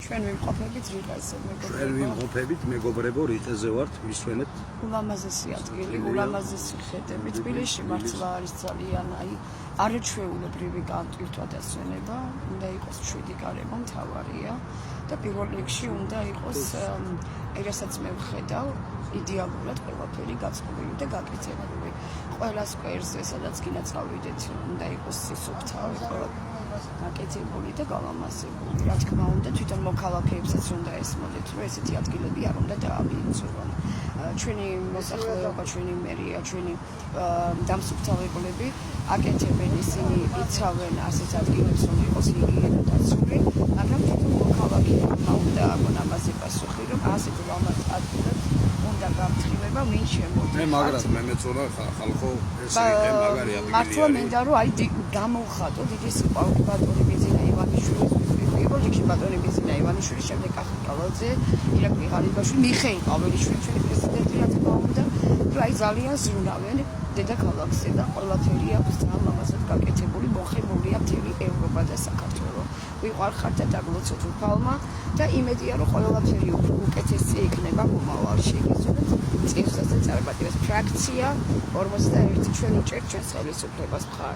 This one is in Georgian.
ჩვენ ვიმყოფებით რიყეზე, ჩვენ ვიმყოფებით მეგობრებო რიყეზე ვართ, მისვენეთ. ულამაზესი ადგილი, ულამაზესი ხედები. თბილისში მართლა არის ძალიან არაჩვეულებრივი განტვირთვა და სვენება. უნდა იყოს 7 გარემო მთავარია და პირველ რიგში უნდა იყოს რასაც მე ვხედავ იდეალურად ყველაფერი გაწყობილი და გაკეთებული. ყველა სკვერზე, სადაც გინდა წავიდეთ, უნდა იყოს სისუფთავი, გაკეთებული და გალამაზებული. რა თქმა უნდა, თვითონ მოქალაქეებსაც უნდა ესმოდეთ, რომ ესეთი ადგილები არ უნდა დააბინძურონ. ჩვენი მოსახლეობა, ჩვენი მერია, ჩვენი დამსუფთავებლები აკეთებენ, ისინი იცავენ ასეთ ადგილებს, რომ იყოს ჰიგიენა დაცული, მაგრამ თვითონ მოქალაქეებმა უნდა აგონ ამაზე პასუხი, რომ ასეთ ლამაზ ადგილებს უნდა გამთხილება, ვინ შემოდის. მე მაგრად მე მეწონა ხალხო ესე იგი მაგარი ადგილია. მართლა მინდა რომ გამოვხატო დიდი სიყვარული ბატონი ბიზინა ივანიშვილის პირველ რიგში ბატონი ბიზინა ივანიშვილი, შემდეგ კახიკალაძე, ირაკლი ღარიბაშვილი, მიხეილ პავლელიშვილი, ჩვენი პრეზიდენტი, რა თქმა უნდა, რომ ძალიან ზრუნავენ დედაქალაქზე და ყველაფერი აქვს ძალიან ლამაზად გაკეთებული, მოხიბლულია მთელი ევროპა და საქართველო. ვიყვარხარ და დაგლოცოთ უფალმა და იმედია რომ ყველაფერი უკეთესი იქნება მომავალში. წინსაცე წარმატებას ფრაქცია 41 ჩვენ უჭერთ ჩვენს ხელისუფლებას მხარს.